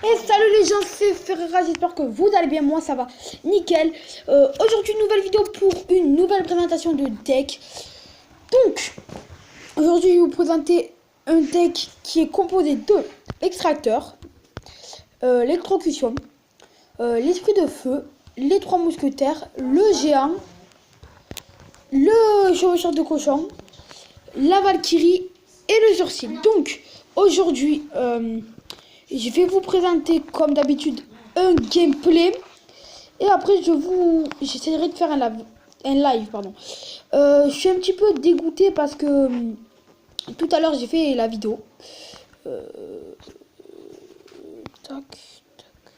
Et salut les gens, c'est Ferreira, j'espère que vous allez bien, moi ça va nickel. Aujourd'hui une nouvelle vidéo pour une nouvelle présentation de deck. Donc, aujourd'hui je vais vous présenter un deck qui est composé de l'extracteur, l'électrocution, l'esprit de feu, les trois mousquetaires, le géant, le chevaucheur de cochon, la valkyrie et le sursil. Donc, aujourd'hui... je vais vous présenter comme d'habitude un gameplay et après j'essaierai de faire un live pardon. Je suis un petit peu dégoûté parce que tout à l'heure j'ai fait la vidéo. Tac, tac.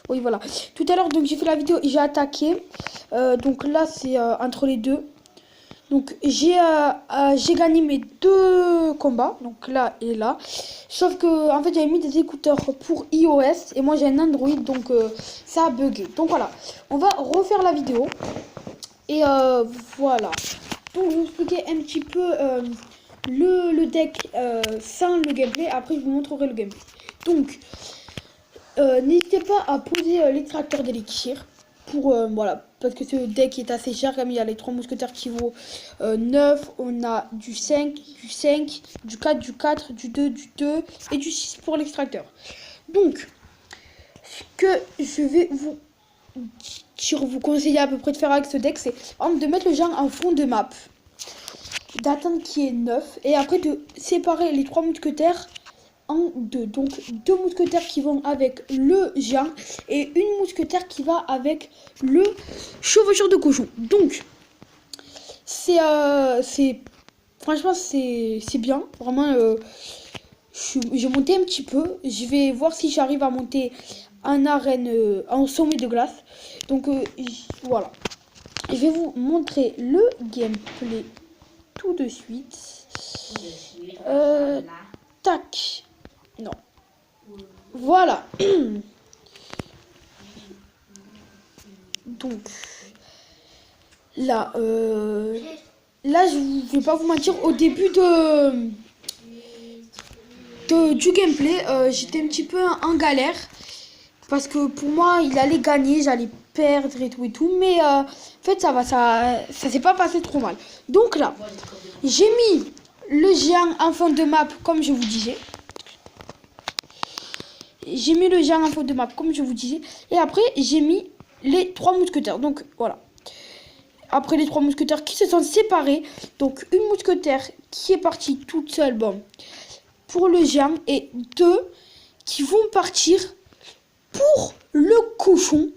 Oui voilà. Tout à l'heure donc j'ai fait la vidéo et j'ai attaqué. Donc là c'est entre les deux. Donc j'ai gagné mes deux combats, donc là et là. Sauf que en fait j'avais mis des écouteurs pour iOS et moi j'ai un Android, donc ça a bugué. Donc voilà, on va refaire la vidéo. Et voilà. Donc je vais vous expliquer un petit peu le deck sans le gameplay. Après je vous montrerai le gameplay. Donc n'hésitez pas à poser l'extracteur d'élixir. Voilà, parce que ce deck est assez cher, comme il y a les trois mousquetaires qui vaut 9, on a du 5, du 4, du 4, du 2, du 2 et du 6 pour l'extracteur. Donc, ce que je vais vous conseiller à peu près de faire avec ce deck, c'est de mettre le genre en fond de map, d'attendre qu'il y ait 9 et après de séparer les trois mousquetaires en deux. Donc deux mousquetaires qui vont avec le géant et une mousquetaire qui va avec le chevaucheur de cochon. Donc c'est franchement c'est bien vraiment. J'ai monté un petit peu, je vais voir si j'arrive à monter en arène en sommet de glace. Donc voilà, je vais vous montrer le gameplay tout de suite. Tac. Non. Voilà. Donc là, là je vais pas vous mentir, au début du gameplay, j'étais un petit peu en galère parce que pour moi il allait gagner, j'allais perdre et tout, mais en fait ça s'est pas passé trop mal. Donc là, j'ai mis le géant en fond de map comme je vous disais. J'ai mis le géant en fond de map comme je vous disais. Et après j'ai mis les trois mousquetaires. Donc voilà. Après les trois mousquetaires qui se sont séparés. Donc une mousquetaire qui est partie toute seule, bon, pour le géant. Et deux qui vont partir pour le cochon.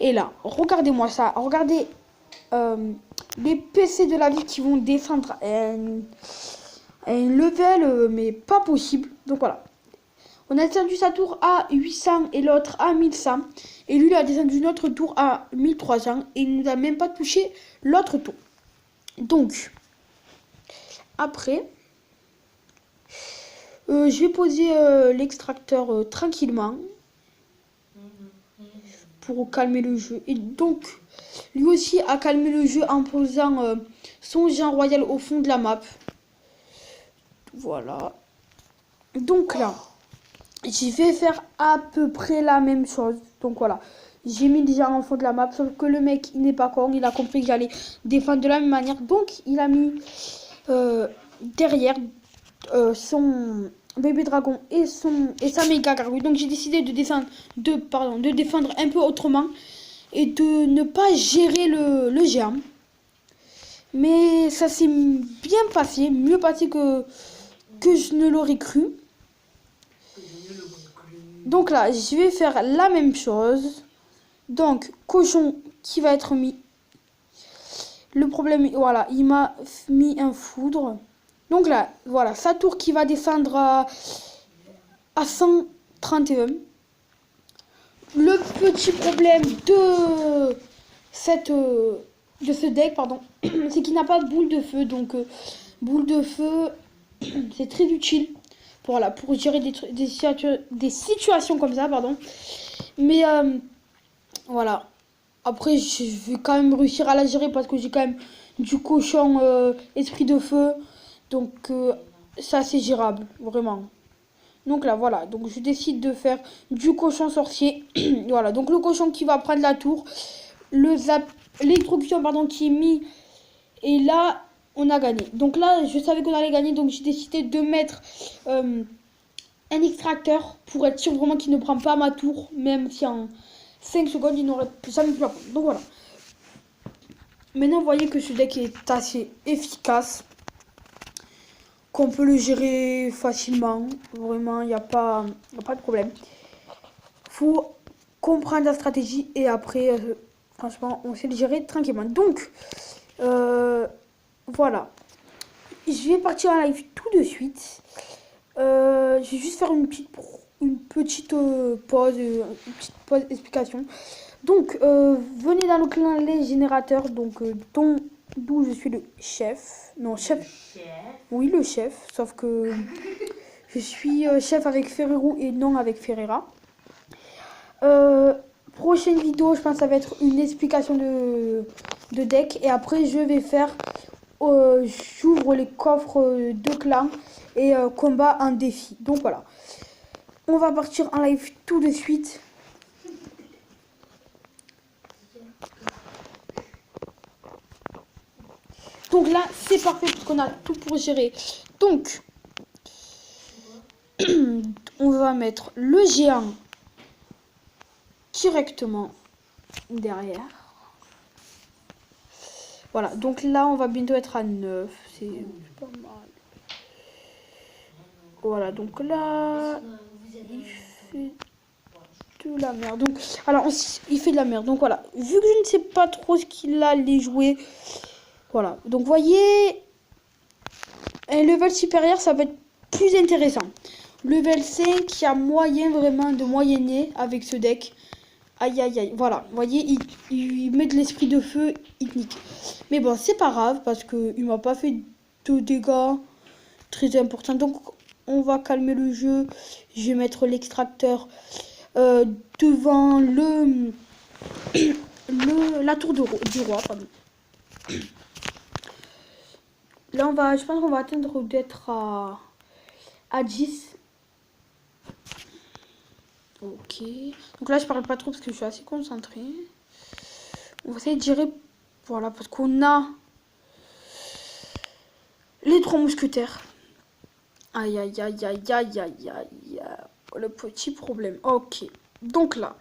Et là, regardez-moi ça. Regardez les PC de la vie qui vont descendre un level, mais pas possible. Donc voilà. On a descendu sa tour à 800 et l'autre à 1100. Et lui, il a descendu notre tour à 1300. Et il ne nous a même pas touché l'autre tour. Donc, après, je vais poser l'extracteur tranquillement. Pour calmer le jeu. Et donc, lui aussi a calmé le jeu en posant son géant royal au fond de la map. Voilà. Donc là, je vais faire à peu près la même chose. Donc voilà, j'ai mis déjà en fond de la map, sauf que le mec il n'est pas con, il a compris que j'allais défendre de la même manière. Donc il a mis derrière son bébé dragon et sa méga gargouille. Donc j'ai décidé de défendre un peu autrement et de ne pas gérer le géant. Mais ça s'est bien passé, mieux passé que je ne l'aurais cru. Donc là, je vais faire la même chose. Donc, cochon qui va être mis. Le problème, voilà, il m'a mis un foudre. Donc là, voilà, sa tour qui va descendre à 131. Le petit problème de ce deck, pardon, c'est qu'il n'a pas de boule de feu. Donc, boule de feu, c'est très utile. Voilà, pour gérer des situations comme ça, pardon. Mais voilà. Après, je vais quand même réussir à la gérer parce que j'ai quand même du cochon esprit de feu. Donc, ça, c'est gérable, vraiment. Donc là, voilà. Donc je décide de faire du cochon sorcier. Voilà. Donc le cochon qui va prendre la tour. L'électrocution, pardon, qui est mis. Et là, on a gagné. Donc là, je savais qu'on allait gagner. Donc j'ai décidé de mettre un extracteur pour être sûr vraiment qu'il ne prend pas ma tour. Même si en 5 secondes, il n'aurait jamais pu la prendre. Donc voilà. Maintenant, vous voyez que ce deck est assez efficace. Qu'on peut le gérer facilement. Vraiment, il n'y a pas de problème. Faut comprendre la stratégie et après, franchement, on sait le gérer tranquillement. Donc, voilà. Je vais partir en live tout de suite. Je vais juste faire une petite pause explication. Donc, venez dans le clan les générateurs, donc d'où je suis le chef. Non, chef. Oui, le chef, sauf que je suis chef avec Ferrero et non avec Ferreira. Prochaine vidéo, je pense que ça va être une explication de deck. Et après, je vais faire... j'ouvre les coffres de clans et combat un défi. Donc voilà. On va partir en live tout de suite. Donc là, c'est parfait parce qu'on a tout pour gérer. Donc, on va mettre le géant directement derrière. Voilà, donc là, on va bientôt être à 9. C'est pas mal. Voilà, donc là, il fait de la merde. Donc, alors, il fait de la merde. Donc voilà, vu que je ne sais pas trop ce qu'il allait jouer, voilà. Donc, vous voyez, un level supérieur, ça va être plus intéressant. Level 5, il y a moyen vraiment de moyenner avec ce deck. Aïe, aïe, aïe. Voilà, vous voyez, il met de l'esprit de feu, il nique. Mais bon, c'est pas grave parce qu'il m'a pas fait de dégâts très importants. Donc, on va calmer le jeu. Je vais mettre l'extracteur devant la tour du roi. Pardon. Là, je pense qu'on va atteindre d'être à 10. Ok. Donc là, je parle pas trop parce que je suis assez concentrée. On va essayer de gérer. Voilà, parce qu'on a les 3 mousquetaires. Aïe, aïe, aïe, aïe, aïe, aïe, aïe. Le petit problème. Ok. Donc là,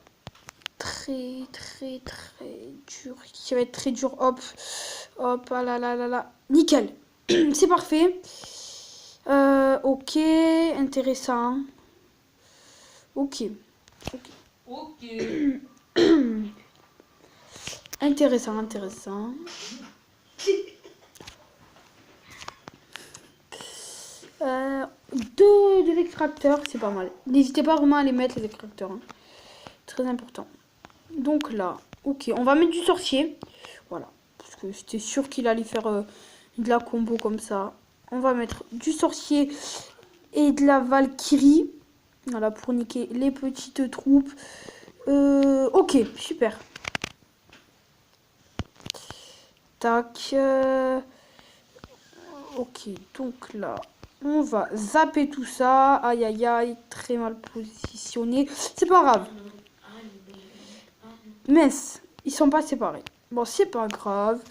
très, très, très dur. Qui va être très dur. Hop. Hop, ah là, là, là, là. Nickel. C'est parfait. Ok. Intéressant. Ok. Ok. Intéressant, intéressant. De l'extracteur, c'est pas mal. N'hésitez pas vraiment à les mettre, les extracteurs. Hein. Très important. Donc là, ok, on va mettre du sorcier. Voilà, parce que j'étais sûr qu'il allait faire de la combo comme ça. On va mettre du sorcier et de la Valkyrie. Voilà, pour niquer les petites troupes. Ok, super. Tac. Ok, donc là, on va zapper tout ça. Aïe, aïe, aïe, très mal positionné. C'est pas grave. Mince, ils sont pas séparés. Bon, c'est pas grave.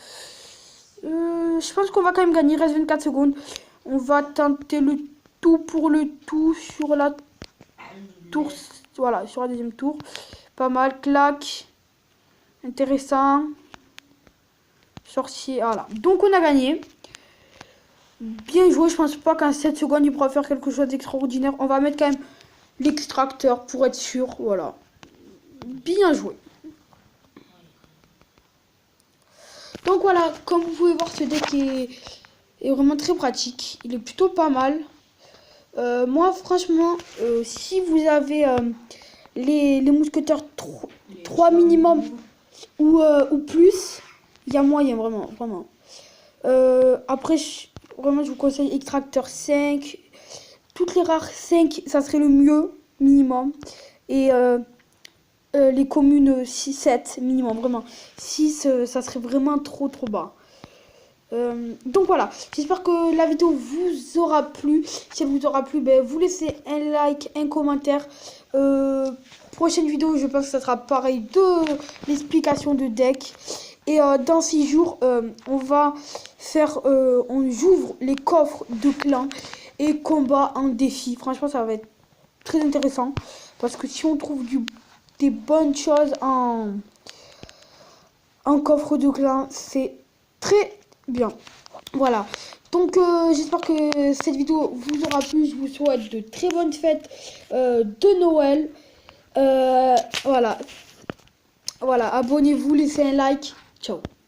Je pense qu'on va quand même gagner. Il reste 24 secondes. On va tenter le tout pour le tout sur la tour. Voilà, sur la deuxième tour. Pas mal, clac. Intéressant. Sorcier, voilà. Donc on a gagné. Bien joué, je pense pas qu'en 7 secondes il pourra faire quelque chose d'extraordinaire. On va mettre quand même l'extracteur pour être sûr. Voilà. Bien joué. Donc voilà, comme vous pouvez voir, ce deck est vraiment très pratique. Il est plutôt pas mal. Moi, franchement, si vous avez les mousquetaires 3 minimum ou plus, il y a moyen, vraiment. Vraiment. Après, vraiment, je vous conseille extracteur 5. Toutes les rares 5, ça serait le mieux, minimum. Et les communes 6, 7 minimum, vraiment. 6, ça serait vraiment trop bas. Donc voilà, j'espère que la vidéo vous aura plu. Si elle vous aura plu, ben, vous laissez un like, un commentaire. Prochaine vidéo, je pense que ça sera pareil de l'explication de deck. Et dans 6 jours, on va faire, on ouvre les coffres de clans et combat en défi. Franchement, ça va être très intéressant parce que si on trouve des bonnes choses en coffre de clan, c'est très bien. Voilà, donc j'espère que cette vidéo vous aura plu. Je vous souhaite de très bonnes fêtes de Noël. Voilà, abonnez-vous, laissez un like. Ciao.